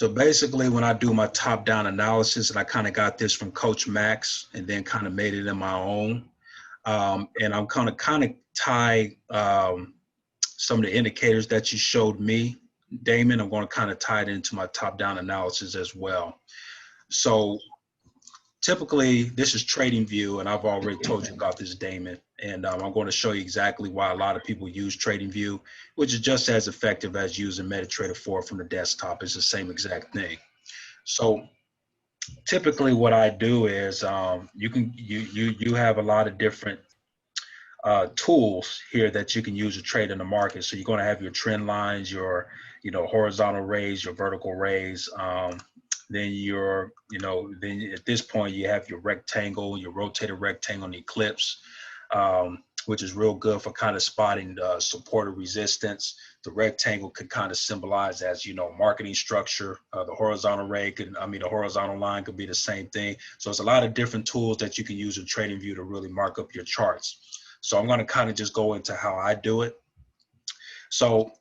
So basically when I do my top-down analysis, and I kind of got this from Coach Max and then kind of made it in my own, and I'm kind of tie some of the indicators that you showed me, Damon. I'm going to kind of tie it into my top-down analysis as well. So typically, this is TradingView, and I've already told you about this, Damon. And I'm going to show you exactly why a lot of people use TradingView, which is just as effective as using MetaTrader 4 from the desktop. It's the same exact thing. So typically, what I do is you have a lot of different tools here that you can use to trade in the market. So you're going to have your trend lines, your horizontal raise, your vertical raise. Then at this point you have your rectangle, your rotated rectangle, and eclipse, which is real good for kind of spotting support or resistance. The rectangle could kind of symbolize as marketing structure. The horizontal the horizontal line could be the same thing. So it's a lot of different tools that you can use in TradingView to really mark up your charts. So I'm going to kind of just go into how I do it. So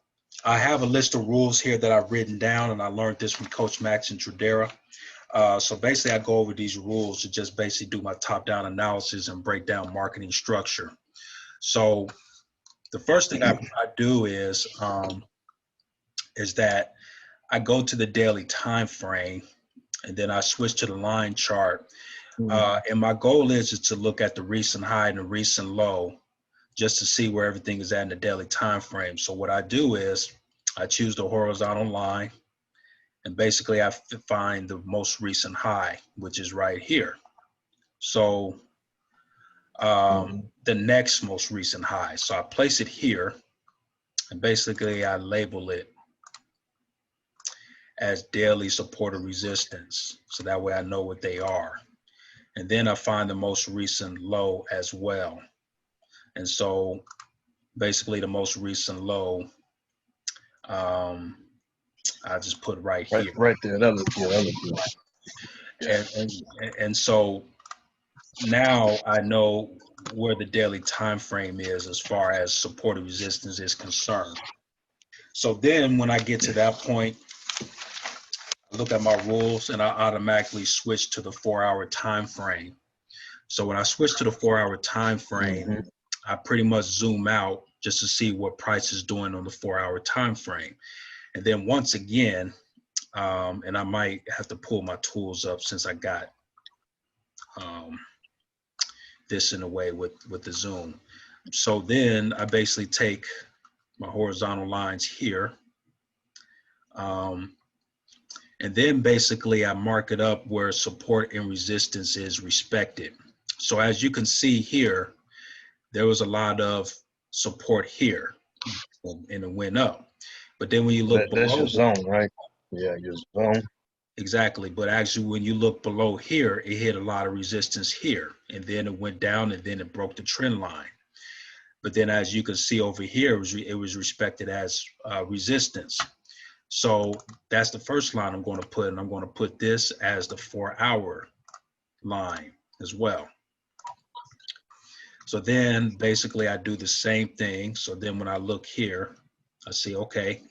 I have a list of rules here that I've written down, and I learned this from Coach Max and Tradera. So basically I go over these rules to just basically do my top-down analysis and break down marketing structure. So the first thing I do is that I go to the daily time frame, and then I switch to the line chart. And my goal is to look at the recent high and the recent low just to see where everything is at in the daily time frame. So what I do is I choose the horizontal line, and basically I find the most recent high, which is right here. So the next most recent high. So I place it here, and basically I label it as daily support or resistance. So that way I know what they are. And then I find the most recent low as well. And so basically the most recent low, I just put right here. Right there, that looks good. And so now I know where the daily time frame is as far as support and resistance is concerned. So then when I get to that point, I look at my rules and I automatically switch to the 4-hour time frame. So when I switch to the 4-hour time frame, I pretty much zoom out just to see what price is doing on the 4-hour time frame. And then once again, and I might have to pull my tools up since I got this in a way with the zoom. So then I basically take my horizontal lines here, and then basically I mark it up where support and resistance is respected. So as you can see here, there was a lot of support here, and it went up. But then when you look below, that's your zone, right? Yeah, your zone. Exactly, but actually when you look below here, it hit a lot of resistance here, and then it went down, and then it broke the trend line. But then as you can see over here, it was respected as resistance. So that's the first line I'm going to put, and I'm going to put this as the 4-hour line as well. So then basically I do the same thing. So then when I look here, I see, okay,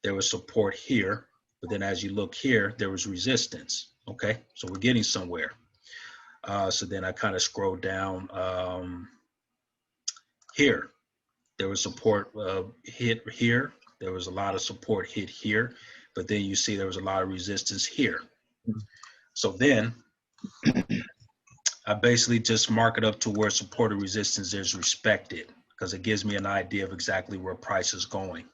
there was support here, but then as you look here, there was resistance. Okay, so we're getting somewhere. So then I kind of scroll down here. There was support hit here. There was a lot of support hit here, but then you see there was a lot of resistance here. So then I basically just mark it up to where support and resistance is respected, because it gives me an idea of exactly where price is going.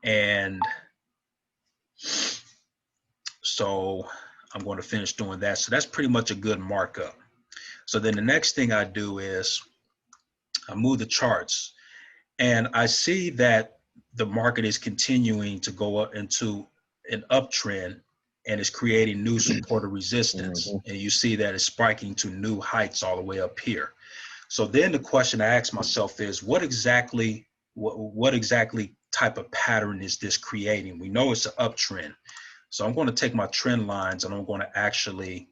And so I'm going to finish doing that. So that's pretty much a good markup. So then the next thing I do is I move the charts, and I see that the market is continuing to go up into an uptrend, and it's creating new support or resistance. And you see that it's spiking to new heights all the way up here. So then the question I ask myself is, what exactly type of pattern is this creating? We know it's an uptrend. So I'm going to take my trend lines and I'm going to actually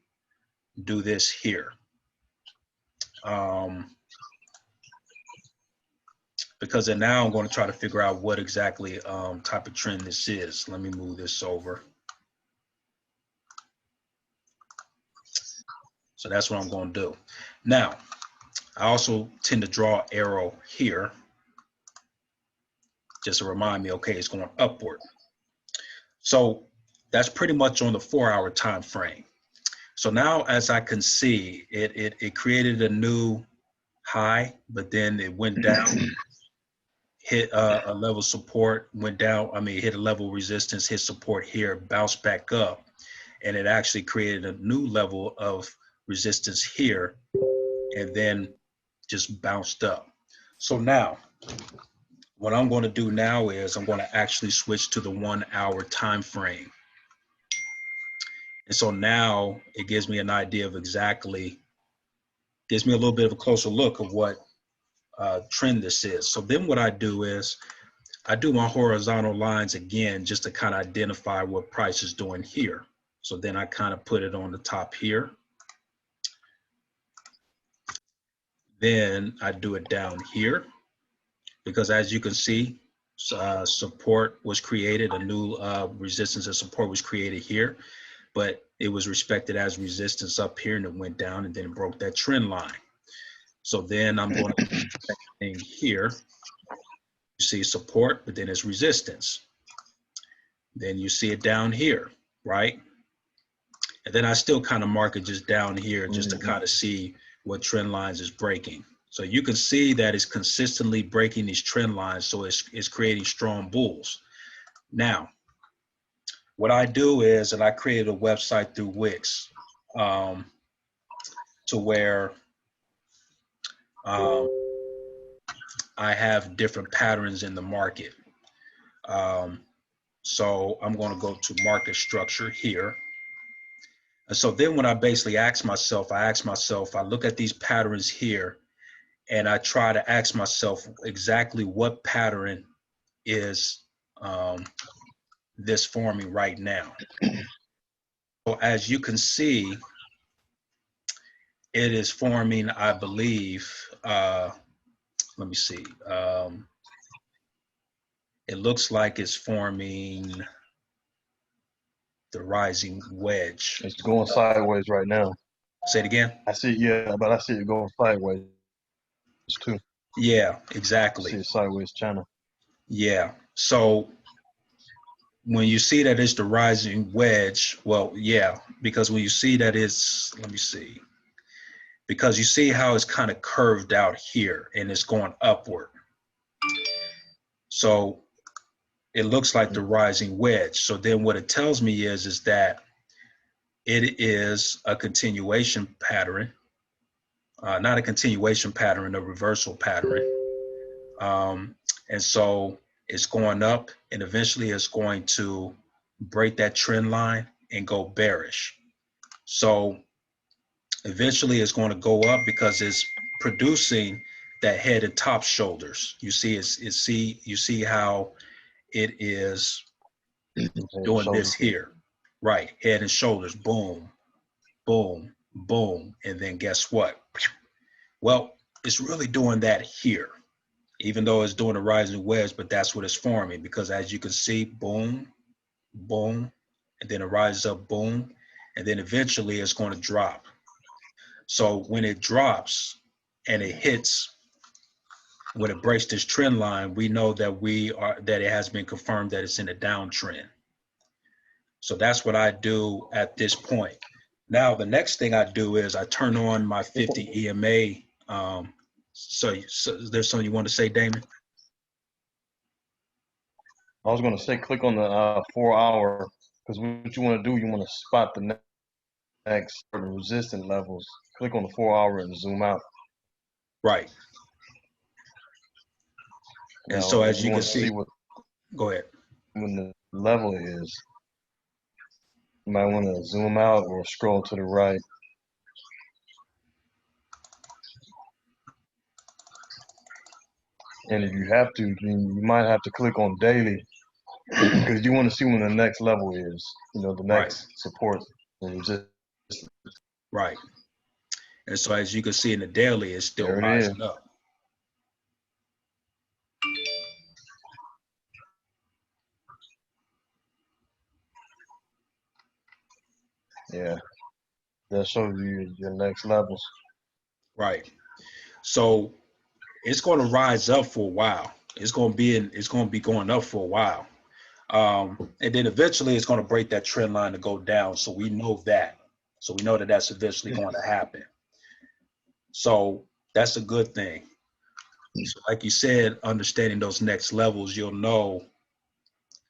do this here. because then now I'm going to try to figure out what exactly type of trend this is. Let me move this over. So that's what I'm going to do. Now, I also tend to draw an arrow here just to remind me, okay, it's going upward. So that's pretty much on the 4-hour time frame. So now, as I can see, it created a new high, but then it went down, hit a level support, went down. I mean, hit a level resistance, hit support here, bounced back up, and it actually created a new level of resistance here, and then just bounced up. So now, what I'm going to do now is I'm going to actually switch to the 1-hour time frame. And so now it gives me an idea of exactly, gives me a little bit of a closer look of what trend this is. So then what I do is I do my horizontal lines again, just to kind of identify what price is doing here. So then I kind of put it on the top here. Then I do it down here, because as you can see, support was created, a new resistance and support was created here, but it was respected as resistance up here, and it went down, and then it broke that trend line. So then I'm going to do the same thing here. You see support, but then it's resistance. Then you see it down here, right? And then I still kind of mark it just down here just to kind of see what trend lines is breaking. So you can see that it's consistently breaking these trend lines, so it's creating strong bulls. Now, what I do is, and I created a website through Wix to where I have different patterns in the market. So I'm going to go to market structure here. And so then when I basically I look at these patterns here, and I try to ask myself exactly what pattern is this forming right now. So as you can see, it is forming, I believe, let me see. It looks like it's forming the rising wedge. It's going sideways right now. Say it again. I see, yeah, but I see it going sideways too. Yeah, I exactly. see a sideways channel. Yeah. So when you see that it's the rising wedge, well, yeah, because when you see that it's, let me see, because you see how it's kind of curved out here and it's going upward. So it looks like the rising wedge. So then what it tells me is that it is a continuation pattern, not a continuation pattern, a reversal pattern. And so it's going up, and eventually it's going to break that trend line and go bearish. So eventually it's going to go up because it's producing that head and top shoulders. You see, you see how it is doing this here, right? Head and shoulders, boom, boom, boom, and then guess what? Well, it's really doing that here, even though it's doing a rising wedge, but that's what it's forming, because as you can see, boom, boom, and then it rises up, boom, and then eventually it's going to drop. So when it drops and it hits, when it breaks this trend line, we know that that it has been confirmed that it's in a downtrend. So that's what I do at this point. Now, the next thing I do is I turn on my 50 EMA. So there's something you want to say, Damon? I was going to say click on the 4-hour, because what you want to do, you want to spot the next resistance levels. Click on the 4-hour and zoom out. Right. And Now, so as you can see see, what, go ahead. when the level is, you might want to zoom out or scroll to the right. And if you have to, you might have to click on daily, because you want to see when the next level is, the next support and resistance. Right. And so as you can see in the daily, it's still There it is. rising up. Yeah, that shows you your next levels. Right. So it's going to rise up for a while. It's going to be going up for a while. And then eventually it's going to break that trend line to go down. So we know that. So we know that that's eventually going to happen. So that's a good thing. So like you said, understanding those next levels, you'll know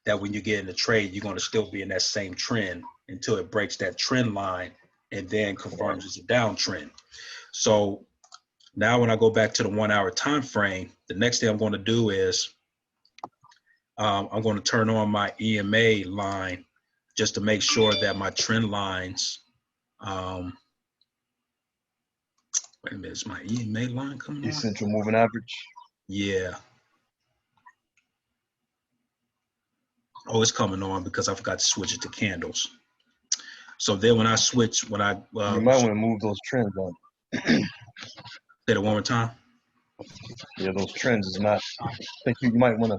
that when you get in the trade, you're going to still be in that same trend until it breaks that trend line and then confirms it's a downtrend. So now when I go back to the 1 hour time frame, the next thing I'm going to do is I'm going to turn on my EMA line just to make sure that my trend lines, wait a minute, is my EMA line coming on? Essential moving average. Yeah. Oh, it's coming on because I forgot to switch it to candles. So then when I switch, You might want to move those trends on. say it one more time. Yeah, those trends is not. I think you might want to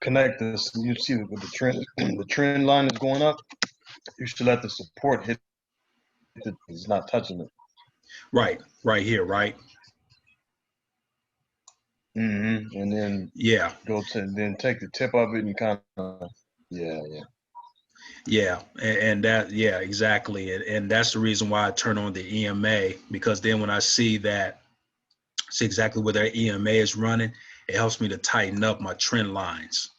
connect this. You see with the trend, the trend line is going up. You should let the support hit it. It's not touching it. Right here, right? And then Yeah. then take the tip of it and kind of Yeah, and that, yeah, exactly. And that's the reason why I turn on the EMA, because then when I see exactly where their EMA is running, it helps me to tighten up my trend lines.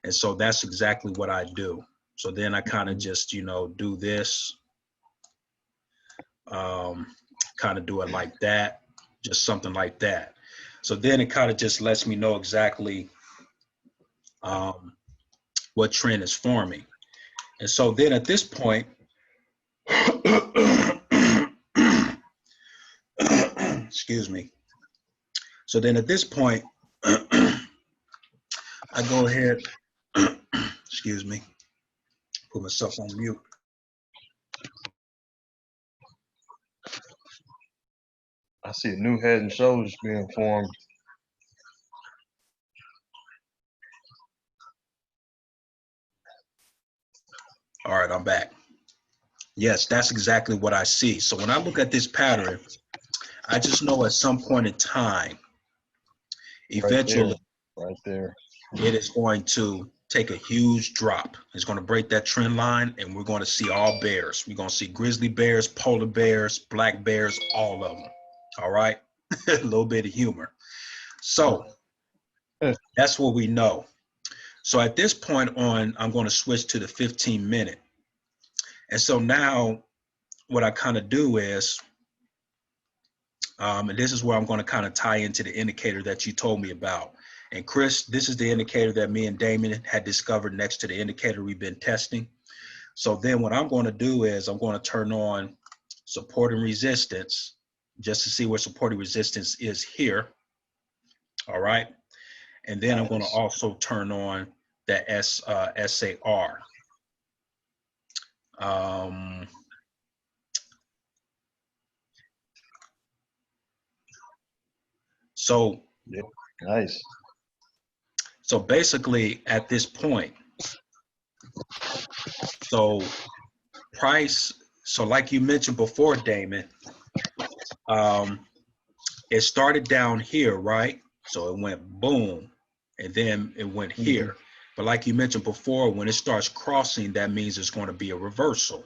And so that's exactly what I do. So then I kind of just, do this, kind of do it like that, just something like that. So then it kind of just lets me know exactly what trend is forming. And so then at this point, excuse me. So then at this point, I go ahead, excuse me, put myself on mute. I see a new head and shoulders being formed. All right, I'm back. Yes, that's exactly what I see. So when I look at this pattern, I just know at some point in time, eventually, Right there. it is going to take a huge drop. It's going to break that trend line, and we're going to see all bears. We're going to see grizzly bears, polar bears, black bears, all of them. All right, a little bit of humor. So that's what we know. So at this point on, I'm going to switch to the 15-minute. And so now what I kind of do is, and this is where I'm going to kind of tie into the indicator that you told me about. And Chris, this is the indicator that me and Damon had discovered next to the indicator we've been testing. So then what I'm going to do is I'm going to turn on support and resistance just to see where support and resistance is here. All right. And then I'm going to also turn on the SAR. So yeah, nice. So basically at this point, so price, so like you mentioned before, Damon, it started down here, right? So it went boom, and then it went here. But like you mentioned before, when it starts crossing, that means it's going to be a reversal.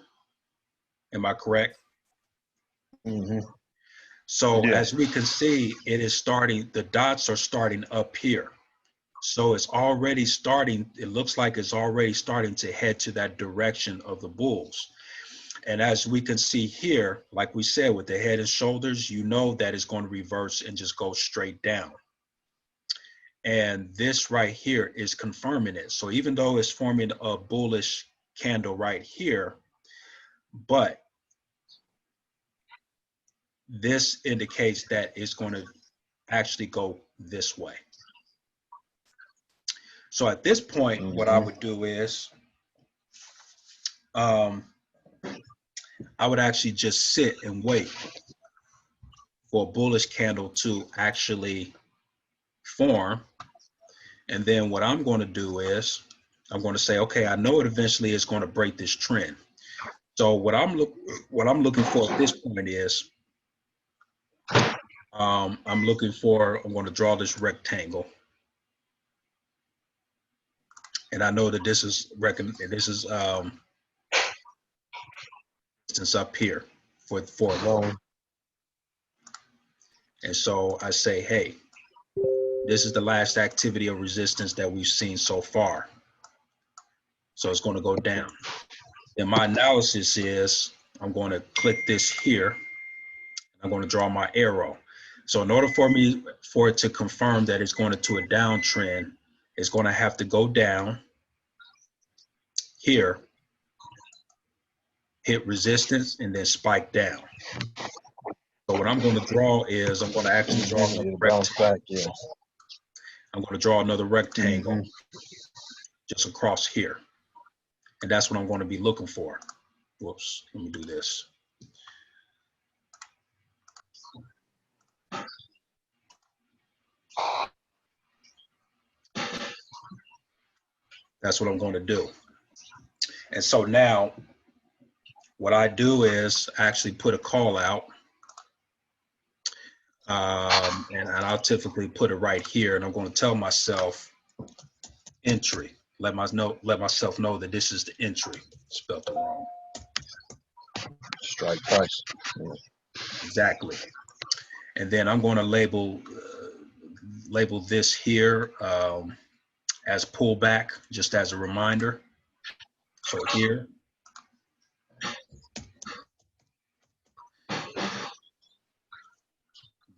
Am I correct? So as we can see, it is starting, the dots are starting up here. So it's already starting, it looks like it's already starting to head to that direction of the bulls. And as we can see here, like we said, with the head and shoulders, you know that it's going to reverse and just go straight down. And this right here is confirming it. So even though it's forming a bullish candle right here, but this indicates that it's going to actually go this way. So at this point, what I would do is I would actually just sit and wait for a bullish candle to actually form. And then what I'm going to do is I'm going to say, okay, I know it eventually is going to break this trend. So what I'm looking for at this point is I'm going to draw this rectangle, and I know that this is distance up here for a loan. And so I say, hey, this is the last activity of resistance that we've seen so far. So it's going to go down. Then my analysis is I'm going to click this here. I'm going to draw my arrow. So in order for it to confirm that it's going to a downtrend, it's going to have to go down here, hit resistance, and then spike down. So what I'm going to draw is I'm going to actually draw another rectangle. I'm going to draw another rectangle just across here. And that's what I'm going to be looking for. Whoops, let me do this. That's what I'm going to do. And so now what I do is actually put a call out. And I'll typically put it right here. And I'm going to tell myself entry. Let myself know that this is the entry. Spelled it wrong. Strike price. Yeah. Exactly. And then I'm going to label this here as pullback, just as a reminder. So here.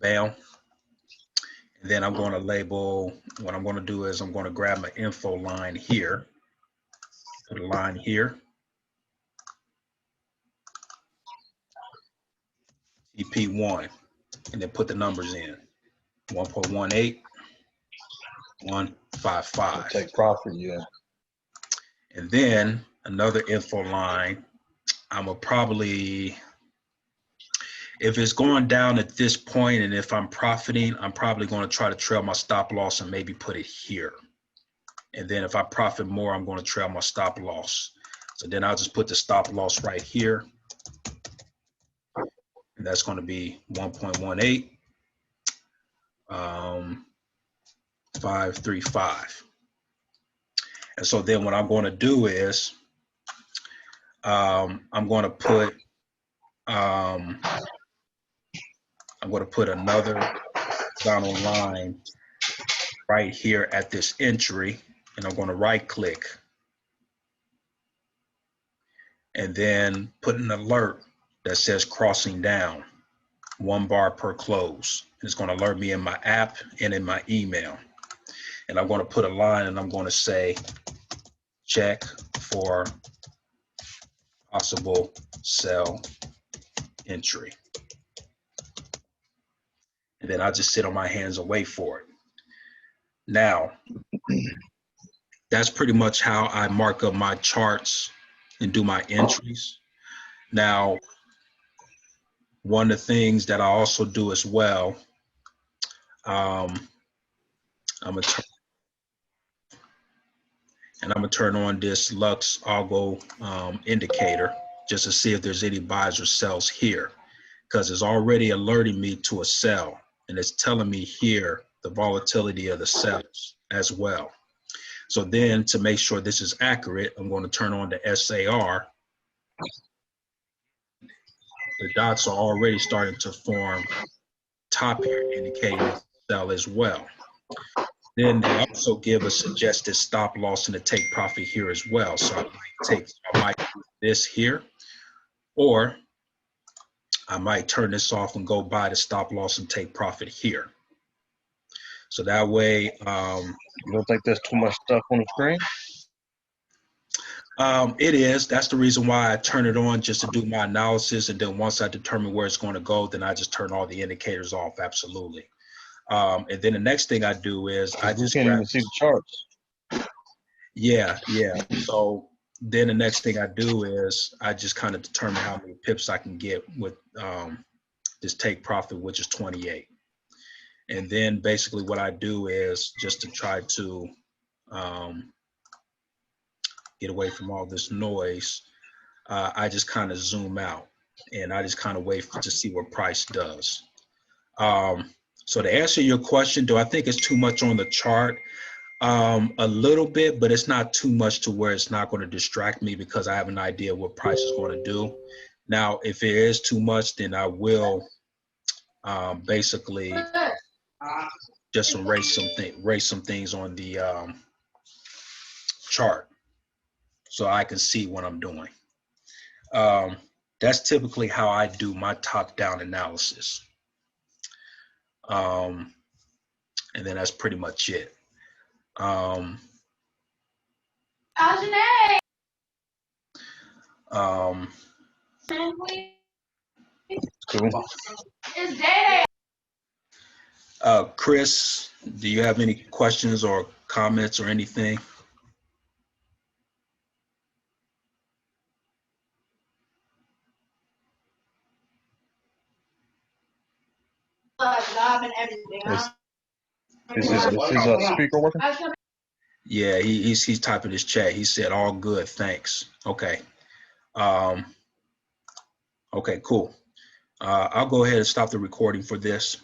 Bam. And then I'm going to label, what I'm going to do is I'm going to grab my info line here, put a line here, TP1, and then put the numbers in, 1.18, 155. Take profit, yeah. And then another info line, I'm going to probably, if it's going down at this point and if I'm profiting, I'm probably going to try to trail my stop loss and maybe put it here. And then if I profit more, I'm going to trail my stop loss. So then I'll just put the stop loss right here. And that's going to be 1.18, 535. And so then what I'm going to do is I'm going to put another horizontal line right here at this entry, and I'm going to right click and then put an alert that says crossing down, 1 bar per close. And it's going to alert me in my app and in my email. And I'm going to put a line and I'm going to say, check for possible sell entry. And then I just sit on my hands and wait for it. Now, that's pretty much how I mark up my charts and do my entries. Now, one of the things that I also do as well, I'm gonna turn on this Lux Algo indicator just to see if there's any buys or sells here, because it's already alerting me to a sell, and it's telling me here the volatility of the sells as well. So then to make sure this is accurate, I'm going to turn on the SAR. The dots are already starting to form top here, indicating sell as well. Then they also give a suggested stop loss and a take profit here as well. So I might do this here, or I might turn this off and go buy the stop loss and take profit here. So that way, you don't think there's too much stuff on the screen? It is. That's the reason why I turn it on, just to do my analysis. And then once I determine where it's going to go, then I just turn all the indicators off. Absolutely. And then the next thing I do is I just can't even see the charts. Yeah. So then the next thing I do is I just kind of determine how many pips I can get with this take profit, which is 28. And then basically what I do is just to try to get away from all this noise, I just kind of zoom out and I just kind of wait to see what price does. So to answer your question, do I think it's too much on the chart? A little bit, but it's not too much to where it's not going to distract me because I have an idea what price is going to do. Now, if it is too much, then I will basically just erase some things on the chart so I can see what I'm doing. That's typically how I do my top-down analysis. And then that's pretty much it. Um, Cool. Chris, do you have any questions or comments or anything? Is his speaker working? Yeah, he's typing his chat. He said, all good, thanks. Okay. Okay, cool. I'll go ahead and stop the recording for this.